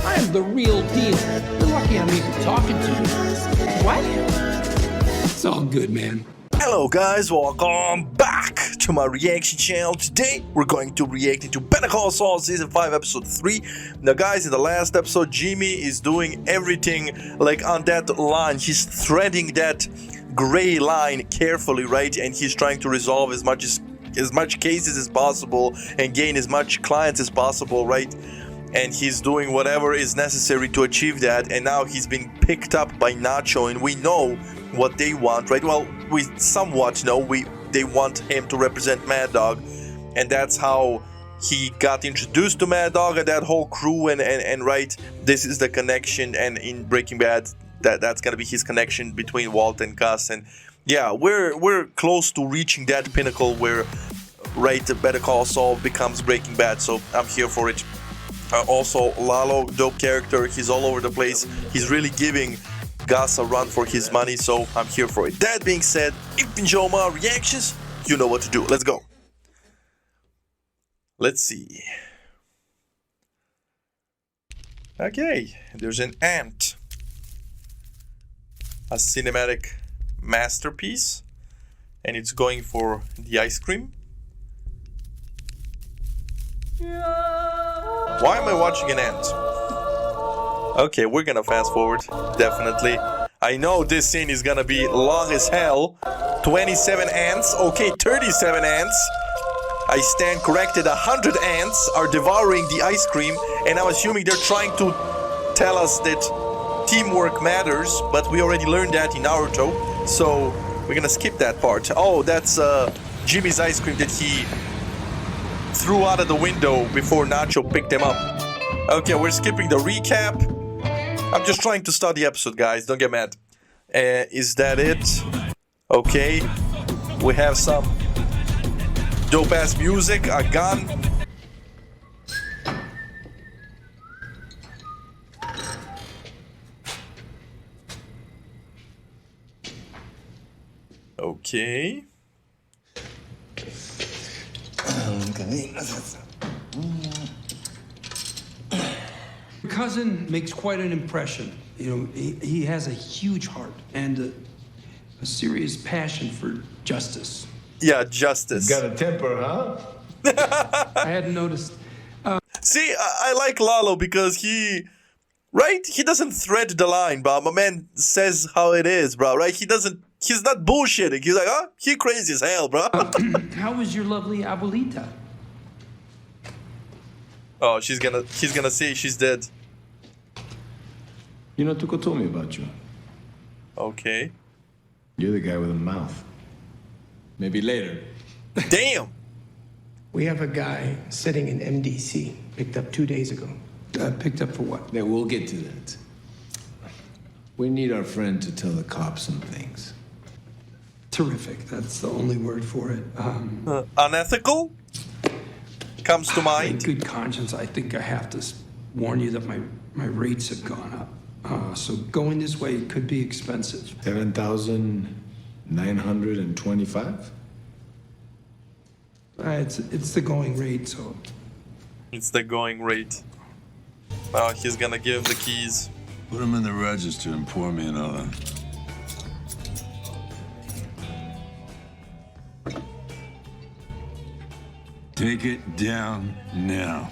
I am the real deal. You're lucky I'm even talking to you. What? It's all good, man. Hello guys, welcome back to my reaction channel. Today we're going to react into Better Call Saul Season 5 Episode 3. Now guys, in the last episode, Jimmy is doing everything like on that line. He's threading that gray line carefully, right? And he's trying to resolve as much cases as possible and gain as much clients as possible, right? And he's doing whatever is necessary to achieve that. And now he's been picked up by Nacho, and we know what they want, right? Well, we somewhat know they want him to represent Mad Dog, and that's how he got introduced to Mad Dog and that whole crew. And right, this is the connection. And in Breaking Bad, that's gonna be his connection between Walt and Gus. And yeah, we're close to reaching that pinnacle where, right, Better Call Saul becomes Breaking Bad. So I'm here for it. Also, Lalo, dope character. He's all over the place. He's really giving Gus a run for his money, so I'm here for it. That being said, if you enjoy my reactions, you know what to do. Let's go. Let's see. Okay, there's an ant. A cinematic masterpiece. And it's going for the ice cream. Why am I watching an ant? Okay, we're gonna fast forward, definitely. I know this scene is gonna be long as hell. 27 ants, okay, 37 ants. I stand corrected, 100 ants are devouring the ice cream, and I'm assuming they're trying to tell us that teamwork matters, but we already learned that in Naruto, so we're gonna skip that part. Oh, that's Jimmy's ice cream that he threw out of the window before Nacho picked him up. Okay, we're skipping the recap. I'm just trying to start the episode, guys. Don't get mad. Is that it? Okay. We have some dope-ass music, a gun. Okay. Your cousin makes quite an impression. You know, he has a huge heart and a serious passion for justice. Yeah, justice. Got a temper, huh? I hadn't noticed. See, I like Lalo because he doesn't thread the line, bro. My man says how it is, bro, right? He's not bullshitting. He's like, oh, he crazy as hell, bro. How was your lovely abuelita? Oh, he's gonna say she's dead. You know, Tuco told me about you. Okay. You're the guy with a mouth. Maybe later. Damn. We have a guy sitting in MDC, picked up 2 days ago. Picked up for what? Yeah, we'll get to that. We need our friend to tell the cops some things. Terrific. That's the only word for it. Unethical comes to In Ah, mind. good conscience, I think I have to warn you that my rates have gone up. So going this way could be expensive. 7,925? It's the going rate, so. It's the going rate. Oh, he's gonna give the keys. Put them in the register and pour me another. Take it down now.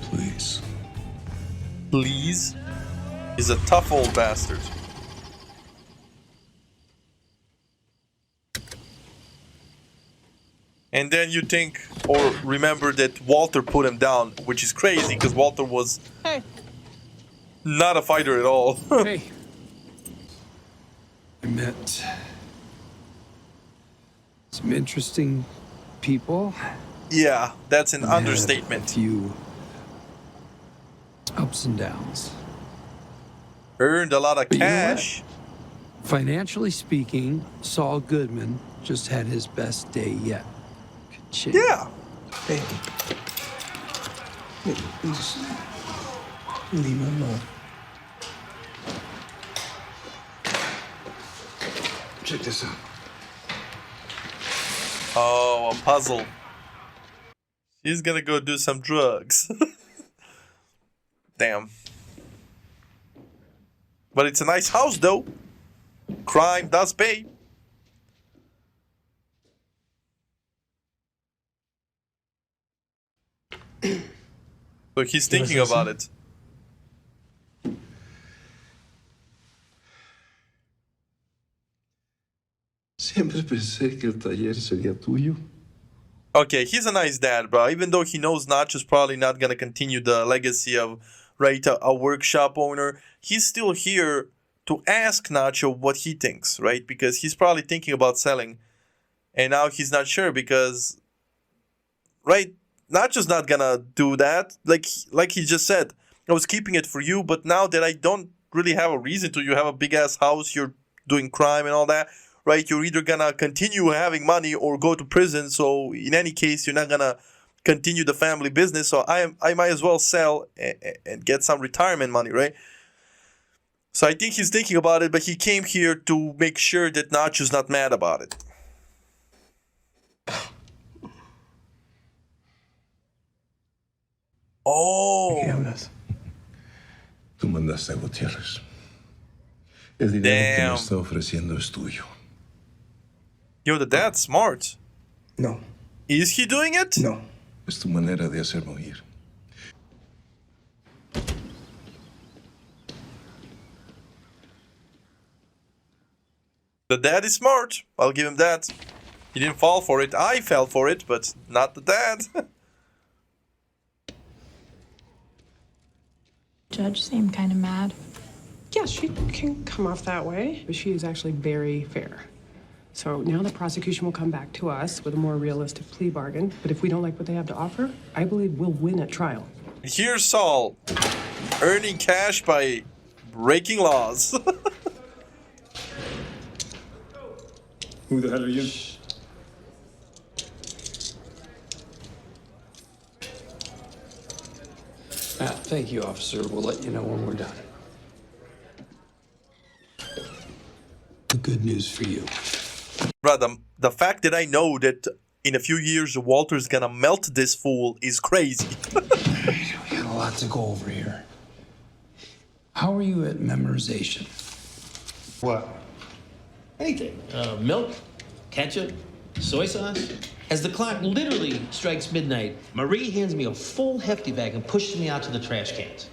Please. Please. He's a tough old bastard. And then you think or remember that Walter put him down, which is crazy because Walter was not a fighter at all. Hey. I met some interesting people. Yeah, that's an Had a understatement. few ups and downs. Earned a lot of But you know what? cash. Financially speaking, Saul Goodman just had his best day yet. Ka-ching. Yeah. Hey. Hey, please. Leave him alone. Check this out. Oh, a puzzle. He's gonna go do some drugs. Damn. But it's a nice house, though. Crime does pay. So he's thinking about it. Siempre pensé que el taller sería tuyo. Okay, he's a nice dad, bro. Even though he knows Nacho's probably not gonna continue the legacy of, right, a workshop owner, he's still here to ask Nacho what he thinks, right? Because he's probably thinking about selling, and now he's not sure because, right, Nacho's not gonna do that. Like he just said, I was keeping it for you, but now that I don't really have a reason to, you have a big ass house, you're doing crime and all that. Right, you're either gonna continue having money or go to prison. So in any case, you're not gonna continue the family business. So I might as well sell and get some retirement money, right? So I think he's thinking about it, but he came here to make sure that Nacho's not mad about it. Oh, Tú mandaste a Gutiérrez. El dinero que me está ofreciendo es tuyo. Yo, the dad's smart. No. Is he doing it? No. Es tu manera de hacerme oír. The dad is smart. I'll give him that. He didn't fall for it. I fell for it, but not the dad. Judge seemed kind of mad. Yeah, she can come off that way, but she is actually very fair. So now the prosecution will come back to us with a more realistic plea bargain. But if we don't like what they have to offer, I believe we'll win at trial. Here's Saul, earning cash by breaking laws. Who the hell are you? Thank you, officer. We'll let you know when we're done. The good news for you. Bro, the fact that I know that in a few years Walter's gonna melt this fool is crazy. We got a lot to go over here. How are you at memorization? What? Anything. Milk, ketchup, soy sauce. As the clock literally strikes midnight, Marie hands me a full hefty bag and pushes me out to the trash cans.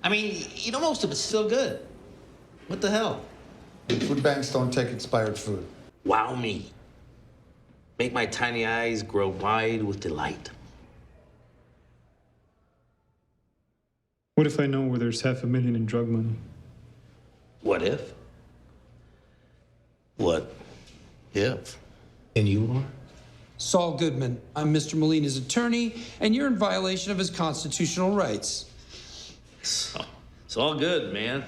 I mean, you know, most of it's still good. What the hell? Food banks don't take expired food. Wow me. Make my tiny eyes grow wide with delight. What if I know where there's $500,000 in drug money? What if? What if? And you are? Saul Goodman, I'm Mr. Molina's attorney, and you're in violation of his constitutional rights. It's all good, man.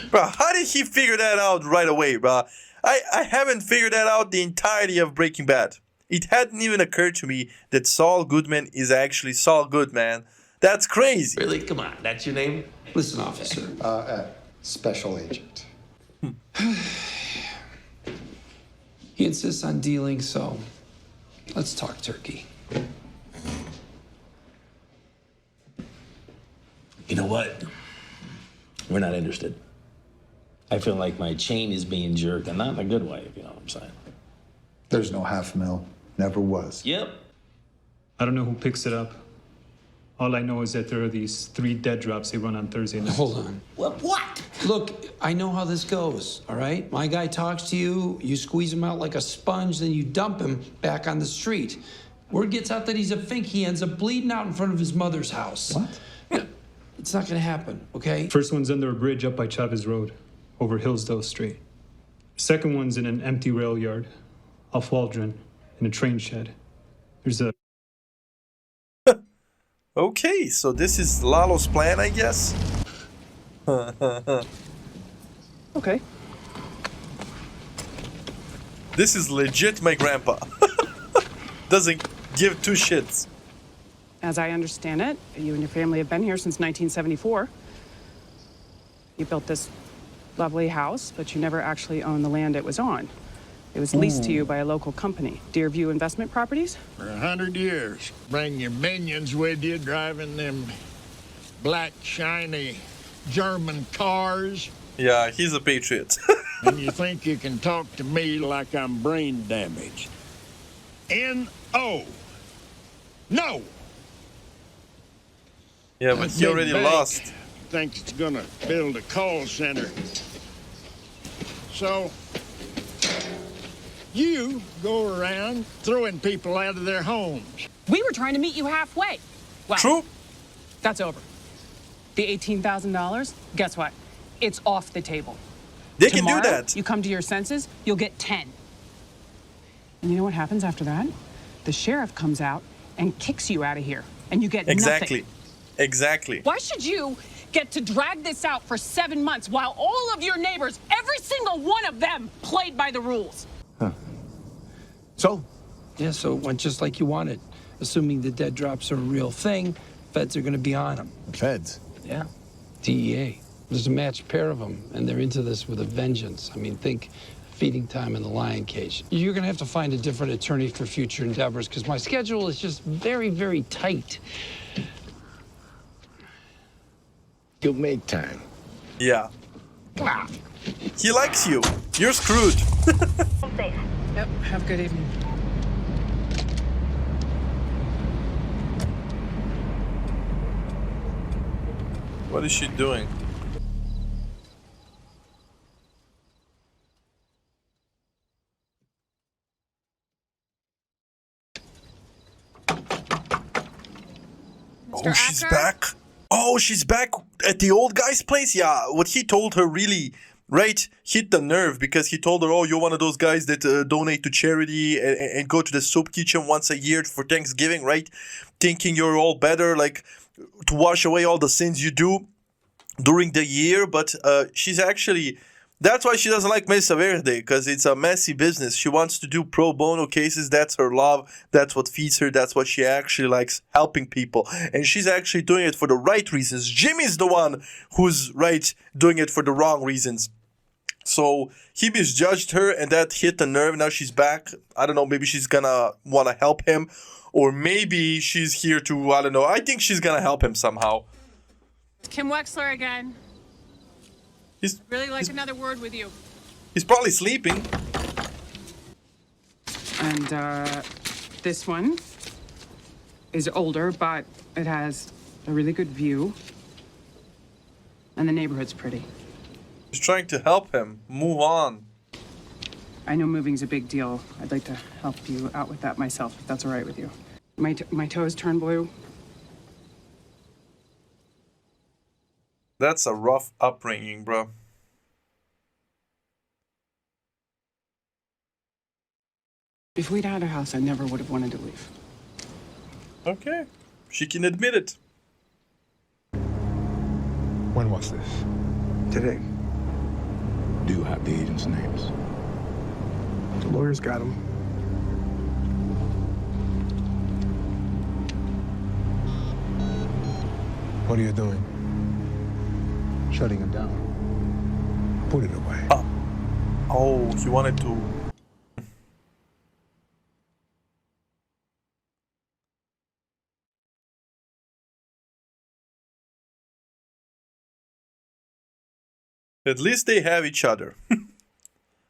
Bro, how did he figure that out right away, bro? I haven't figured that out the entirety of Breaking Bad. It hadn't even occurred to me that Saul Goodman is actually Saul Goodman. That's crazy. Really? Come on, that's your name? Listen, officer. Special agent. He insists on dealing, so let's talk turkey. You know what? We're not interested. I feel like my chain is being jerked, and not in a good way, if you know what I'm saying. There's no $500,000. Never was. Yep. I don't know who picks it up. All I know is that there are these 3 dead drops they run on Thursday night. Hold on. What? Look, I know how this goes, all right? My guy talks to you, you squeeze him out like a sponge, then you dump him back on the street. Word gets out that he's a fink, he ends up bleeding out in front of his mother's house. What? Yeah, it's not gonna happen, okay? First one's under a bridge up by Chavez Road, over Hillsdale Street. Second one's in an empty rail yard, off Waldron, in a train shed. There's a... Okay, so this is Lalo's plan, I guess? Okay. This is legit my grandpa. Doesn't give 2 shits. As I understand it, you and your family have been here since 1974. You built this lovely house, but you never actually owned the land it was on. It was leased to you by a local company, Deerview Investment Properties. For 100 years. Bring your minions with you, driving them black, shiny German cars. Yeah, he's a patriot. And you think you can talk to me like I'm brain damaged. N-O. No! Yeah, but he already lost. Thinks it's gonna build a call center. So, you go around throwing people out of their homes. We were trying to meet you halfway. Well, True. that's over. The $18,000, guess what? It's off the table. They can Tomorrow, do that. You come to your senses, you'll get 10. And you know what happens after that? The sheriff comes out and kicks you out of here, and you get Exactly. nothing. Exactly. Why should you get to drag this out for 7 months while all of your neighbors, every single one of them, played by the rules? So? Yeah, so it went just like you wanted. Assuming the dead drops are a real thing, feds are gonna be on them. Feds? Yeah. DEA. There's a matched pair of them, and they're into this with a vengeance. I mean, think feeding time in the lion cage. You're gonna have to find a different attorney for future endeavors, because my schedule is just very, very tight. You'll make time. Yeah. He likes you. You're screwed. Yep, have a good evening. What is she doing? Oh, she's back. Oh, she's back at the old guy's place. Yeah, what he told her really, right, hit the nerve, because he told her, oh, you're one of those guys that donate to charity and go to the soup kitchen once a year for Thanksgiving, right? Thinking you're all better, like to wash away all the sins you do during the year. But she's actually, that's why she doesn't like Mesa Verde, because it's a messy business. She wants to do pro bono cases. That's her love. That's what feeds her. That's what she actually likes, helping people. And she's actually doing it for the right reasons. Jimmy's the one who's right, doing it for the wrong reasons. So he misjudged her, and that hit the nerve. Now she's back. I don't know, maybe she's gonna want to help him. Or maybe she's here to, I don't know. I think she's gonna help him somehow. Kim Wexler again. He's Really like another word with you. He's probably sleeping. And this one is older, but it has a really good view. And the neighborhood's pretty. He's trying to help him move on. I know moving's a big deal. I'd like to help you out with that myself, if that's all right with you. My toes turn blue. That's a rough upbringing, bro. If we'd had a house, I never would have wanted to leave. Okay. She can admit it. When was this? Today. Do you have the agents' names? The lawyers got him. What are you doing? Shutting him down. Put it away. Oh, he wanted to. At least they have each other.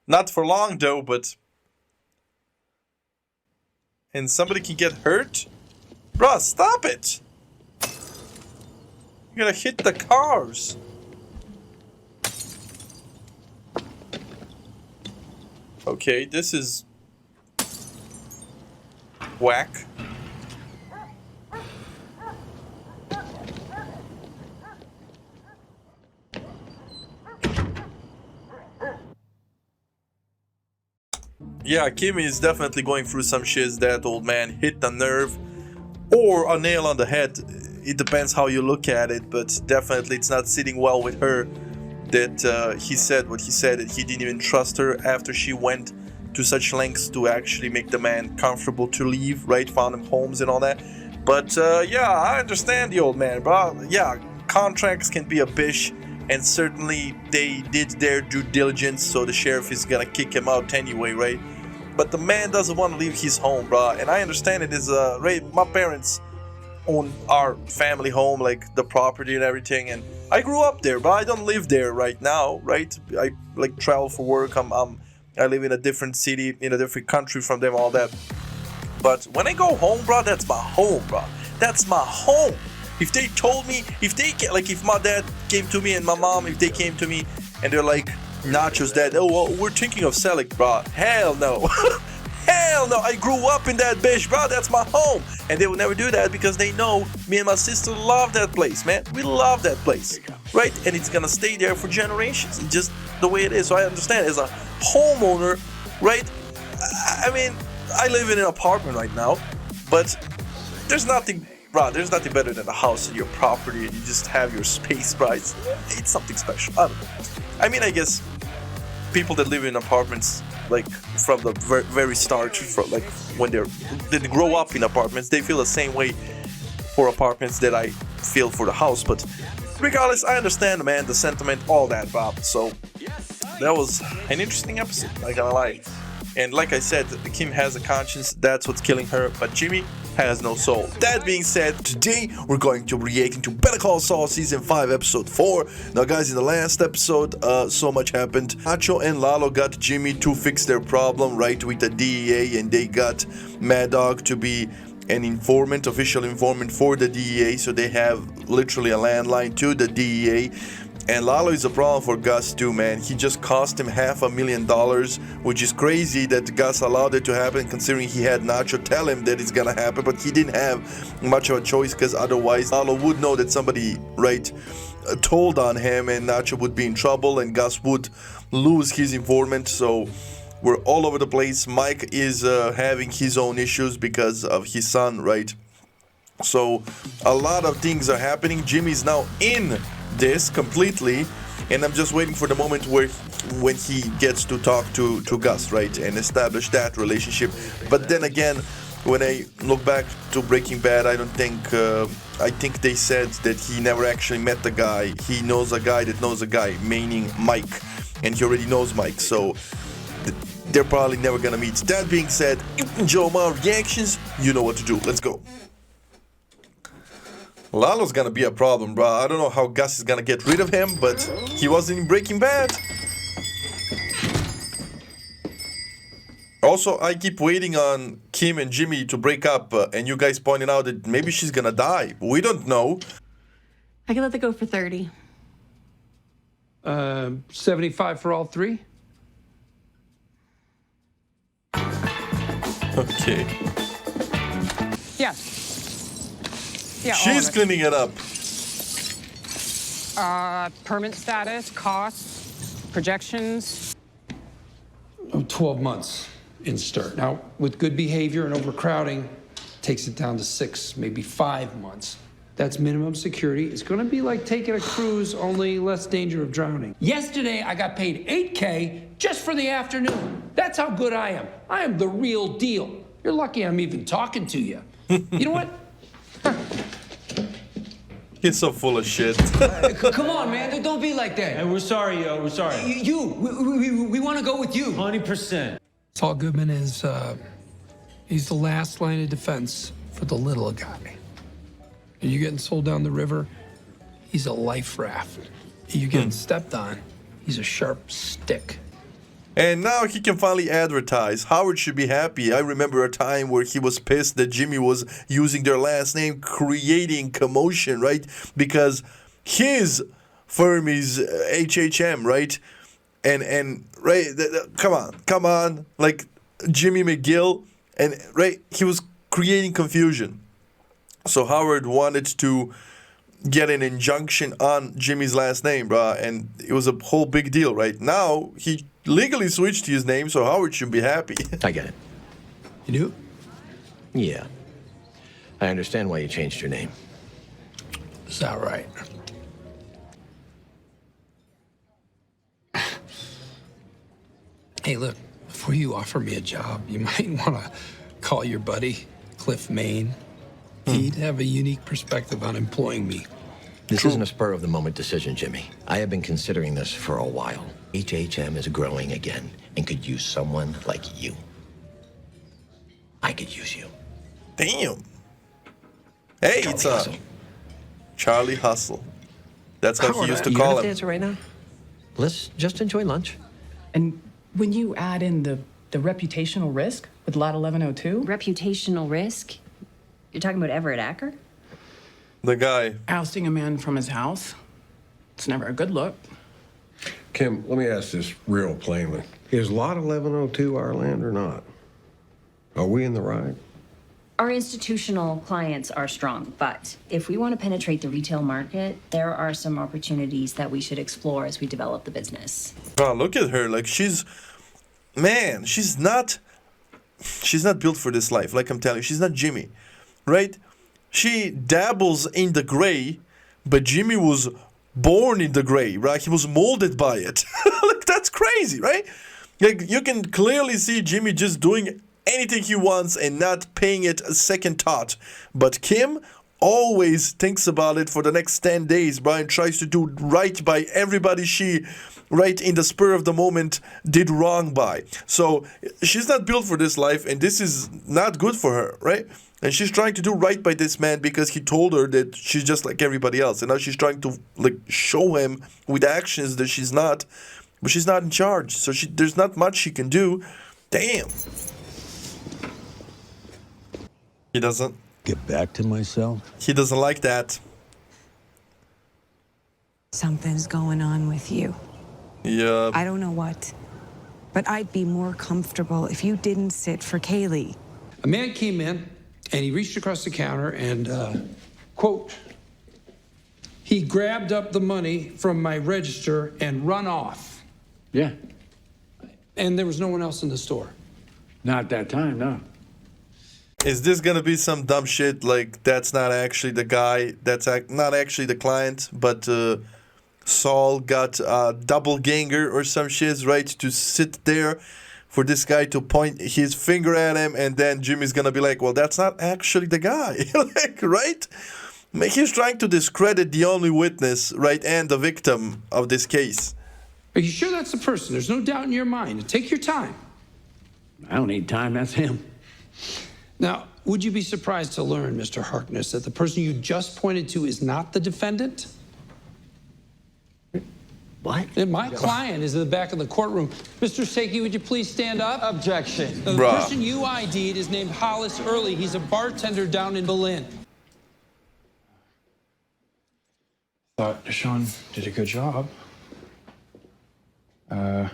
Not for long though, but... And somebody can get hurt? Bruh, stop it! You're gonna hit the cars. Okay, this is... whack. Yeah, Kimmy is definitely going through some shit. That old man hit the nerve or a nail on the head. It depends how you look at it, but definitely it's not sitting well with her that he said what he said, that he didn't even trust her after she went to such lengths to actually make the man comfortable to leave, right? Found him homes and all that. But yeah, I understand the old man, bro. Yeah, contracts can be a bitch, and certainly they did their due diligence, so the sheriff is gonna kick him out anyway, right? but the man doesn't want to leave his home, bro. And I understand it is right. My parents own our family home, like the property and everything, and I grew up there, but I don't live there right now, right? I like travel for work. I live in a different city, in a different country from them, all that. But when I go home, bro, that's my home, bro. That's my home. If they told me, if my dad came to me and my mom, if they came to me and they're like, Nacho's dad, oh, well, we're thinking of selling, bro. Hell no. Hell no. I grew up in that bitch, bro. That's my home. And they will never do that because they know me and my sister love that place, man. We love that place, right? And it's gonna stay there for generations. It's just the way it is. So I understand as a homeowner, right? I mean, I live in an apartment right now, but there's nothing, bro, there's nothing better than a house and your property and you just have your space, bro. It's something special. I don't know. I mean, I guess people that live in apartments, like from the very start, from like when they grow up in apartments, they feel the same way for apartments that I feel for the house. But regardless, I understand, man, the sentiment, all that, Bob. So that was an interesting episode, not gonna lie. And like I said, Kim has a conscience, that's what's killing her, but Jimmy has no soul. That being said, today we're going to react into Better Call Saul Season 5, Episode 4. Now guys, in the last episode, so much happened. Nacho and Lalo got Jimmy to fix their problem, right, with the DEA, and they got Mad Dog to be an informant, official informant for the DEA, so they have literally a landline to the DEA. And Lalo is a problem for Gus too, man. He just cost him $500,000, which is crazy that Gus allowed it to happen considering he had Nacho tell him that it's gonna happen, but he didn't have much of a choice because otherwise Lalo would know that somebody, right, told on him and Nacho would be in trouble and Gus would lose his informant. So we're all over the place. Mike is having his own issues because of his son, right? So a lot of things are happening. Jimmy's now in this completely, and I'm just waiting for the moment when he gets to talk to Gus, right, and establish that relationship. But then again, when I look back to Breaking Bad, I think they said that he never actually met the guy. He knows a guy that knows a guy, meaning Mike, and he already knows Mike, so they're probably never gonna meet. That being said, if you enjoy my reactions, you know what to do. Let's go. Lalo's gonna be a problem, bro. I don't know how Gus is gonna get rid of him, but he wasn't in Breaking Bad. Also, I keep waiting on Kim and Jimmy to break up, and you guys pointed out that maybe she's gonna die. We don't know. I can let that go for 30. 75 for all three? Okay. Yes. Yeah, she's cleaning it up. Permit status, costs, projections. 12 months in start. Now, with good behavior and overcrowding, takes it down to 6, maybe 5 months. That's minimum security. It's gonna be like taking a cruise, only less danger of drowning. Yesterday, I got paid $8K just for the afternoon. That's how good I am. I am the real deal. You're lucky I'm even talking to you. You know what? He's so full of shit. Come on, man. Don't be like that. Hey, we're sorry, yo. We're sorry. We want to go with you. 100%. Saul Goodman is, he's the last line of defense for the little guy. Are you getting sold down the river? He's a life raft. Are you getting stepped on? He's a sharp stick. And now he can finally advertise. Howard should be happy. I remember a time where he was pissed that Jimmy was using their last name, creating commotion, right? Because his firm is HHM, right? And right, come on, like Jimmy McGill, and right, he was creating confusion. So Howard wanted to get an injunction on Jimmy's last name, bruh, and it was a whole big deal, right? Now he legally switched his name, so Howard should be happy. I get it. You do? Yeah. I understand why you changed your name. Is that right? Hey, look, before you offer me a job, you might want to call your buddy, Cliff Maine. He'd have a unique perspective on employing me. This isn't a spur-of-the-moment decision, Jimmy. I have been considering this for a while. HHM is growing again and could use someone like you. I could use you. Damn. Hey, it's Charlie Hustle. That's how he used to you call don't have him. to answer right now. Let's just enjoy lunch. And when you add in the reputational risk with Lot 1102... Reputational risk? You're talking about Everett Acker? The guy. Ousting a man from his house. It's never a good look. Kim, let me ask this real plainly. Is Lot 1102 our land or not? Are we in the right? Our institutional clients are strong, but if we want to penetrate the retail market, there are some opportunities that we should explore as we develop the business. Wow, look at her. Like, she's not built for this life. Like I'm telling you, she's not Jimmy, right? She dabbles in the gray, but Jimmy was born in the gray, right? He was molded by it. Like, that's crazy, right? Like, you can clearly see Jimmy just doing anything he wants and not paying it a second thought. But Kim always thinks about it for the next 10 days. Brian tries to do right by everybody she, right in the spur of the moment, did wrong by. So she's not built for this life, and this is not good for her, right? And she's trying to do right by this man because he told her that she's just like everybody else. And now she's trying to, like, show him with actions that she's not. But she's not in charge. So there's not much she can do. Damn. He doesn't. Get back to myself? He doesn't like that. Something's going on with you. Yeah. I don't know what. But I'd be more comfortable if you didn't sit for Kaylee. A man came in, and he reached across the counter and, quote, he grabbed up the money from my register and run off. Yeah. And there was no one else in the store. Not that time, no. Is this gonna be some dumb shit like that's not actually the guy, that's not actually the client, but Saul got a double ganger or some shit, right, to sit there for this guy to point his finger at him, and then Jimmy's gonna be like, well, that's not actually the guy, like, right? He's trying to discredit the only witness, right, and the victim of this case. Are you sure that's the person? There's no doubt in your mind. Take your time. I don't need time, that's him. Now, would you be surprised to learn, Mr. Harkness, that the person you just pointed to is not the defendant? What? And my client is in the back of the courtroom. Mr. Seki, would you please stand up? Objection. The person you ID'd is named Hollis Early. He's a bartender down in Berlin. Thought Deshaun did a good job. I'm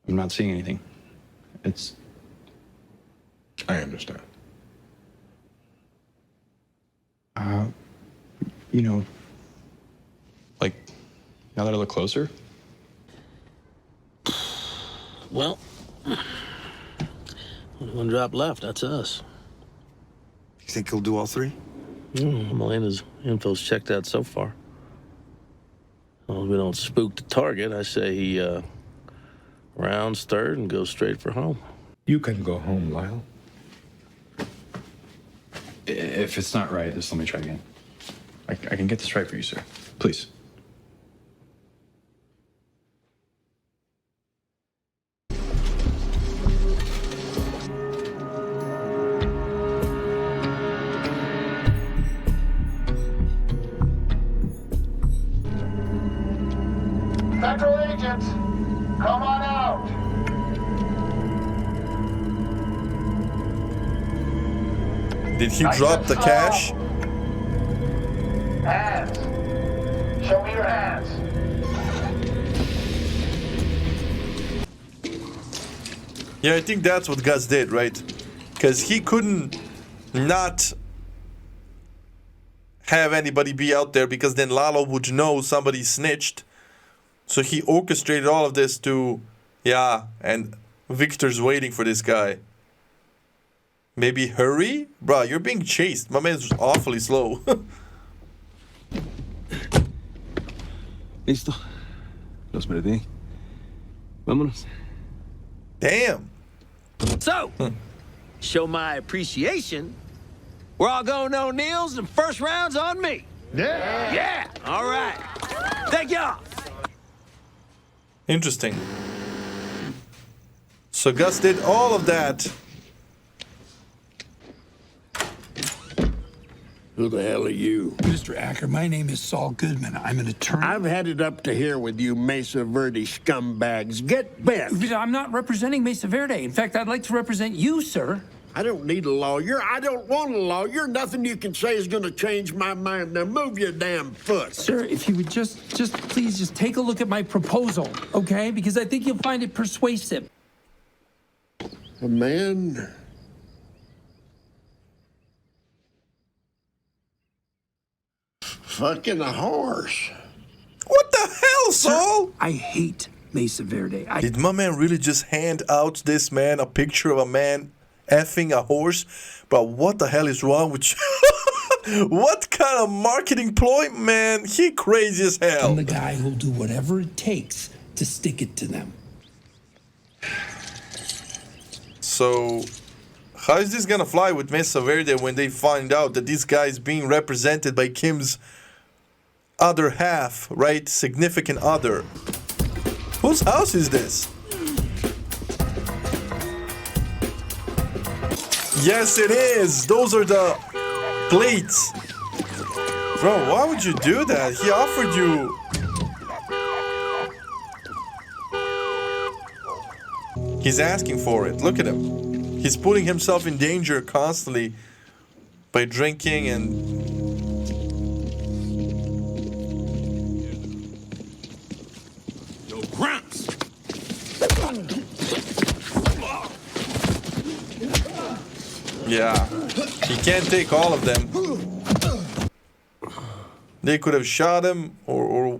not seeing anything. I understand. You know, like, now that I look closer. Well, only one drop left. That's us. You think he'll do all three? Melena's info's checked out so far. Well, we don't spook the target. I say he rounds third and goes straight for home. You can go home, Lyle. If it's not right, just let me try again. I can get this right for you, sir. Please. Federal agents, come on out. Did he drop the cash? Hands. Show me your hands. Yeah, I think that's what Gus did, right? Because he couldn't not have anybody be out there because then Lalo would know somebody snitched. So he orchestrated all of this to, yeah, and Victor's waiting for this guy. Maybe hurry? Bruh, you're being chased. My man's awfully slow. Listo. Los perdí. Vámonos. Damn. So, show my appreciation. We're all going to O'Neill's and first round's on me. Yeah. Yeah. All right. Thank y'all. Interesting. So Gus did all of that. Who the hell are you? Mr. Acker, my name is Saul Goodman. I'm an attorney. I've had it up to here with you Mesa Verde scumbags. Get bent. I'm not representing Mesa Verde. In fact, I'd like to represent you, sir. I don't need a lawyer. I don't want a lawyer. Nothing you can say is going to change my mind. Now move your damn foot. Sir, if you would just please just take a look at my proposal, okay? Because I think you'll find it persuasive. A man fucking a horse. What the hell, Saul? Sir, I hate Mesa Verde. Did my man really just hand out this man a picture of a man effing a horse? But what the hell is wrong with you? What kind of marketing ploy, man? He crazy as hell. I'm the guy who'll do whatever it takes to stick it to them. So, how is this gonna fly with Mesa Verde when they find out that this guy is being represented by Kim's other half, right? Significant other. Whose house is this? Yes, it is. Those are the plates. Bro, why would you do that? He offered you. He's asking for it. Look at him. He's putting himself in danger constantly by drinking and... Yo, grunts! Yeah, he can't take all of them. They could have shot him or...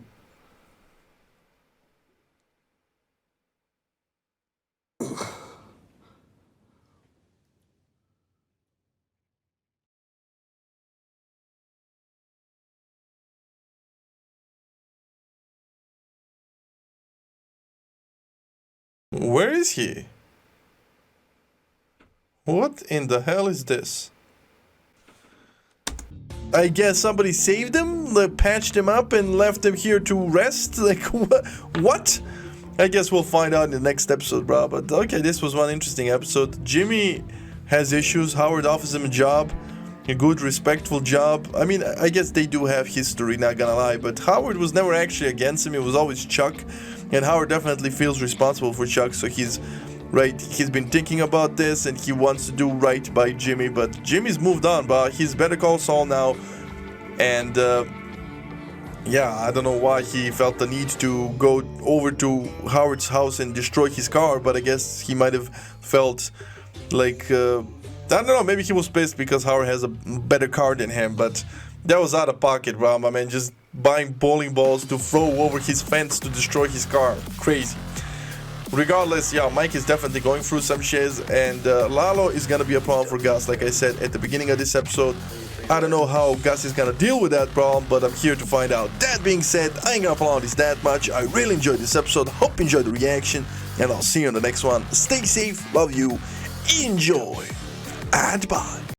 Where is he? What in the hell is this? I guess somebody saved him, like, patched him up and left him here to rest? Like, what? I guess we'll find out in the next episode, bro. But okay, this was one interesting episode. Jimmy has issues. Howard offers him a job. A good, respectful job. I mean, I guess they do have history, not gonna lie. But Howard was never actually against him. It was always Chuck. And Howard definitely feels responsible for Chuck. So he's been thinking about this and he wants to do right by Jimmy. But Jimmy's moved on, but he's Better Call Saul now. And yeah, I don't know why he felt the need to go over to Howard's house and destroy his car. But I guess he might have felt like... I don't know, maybe he was pissed because Howard has a better car than him, but that was out of pocket, bro. My man just buying bowling balls to throw over his fence to destroy his car. Crazy. Regardless, yeah, Mike is definitely going through some shiz, and Lalo is gonna be a problem for Gus. Like I said at the beginning of this episode, I don't know how Gus is gonna deal with that problem, but I'm here to find out. That being said, I ain't gonna prolong this that much. I really enjoyed this episode. Hope you enjoyed the reaction, and I'll see you in the next one. Stay safe, love you, enjoy. And bye.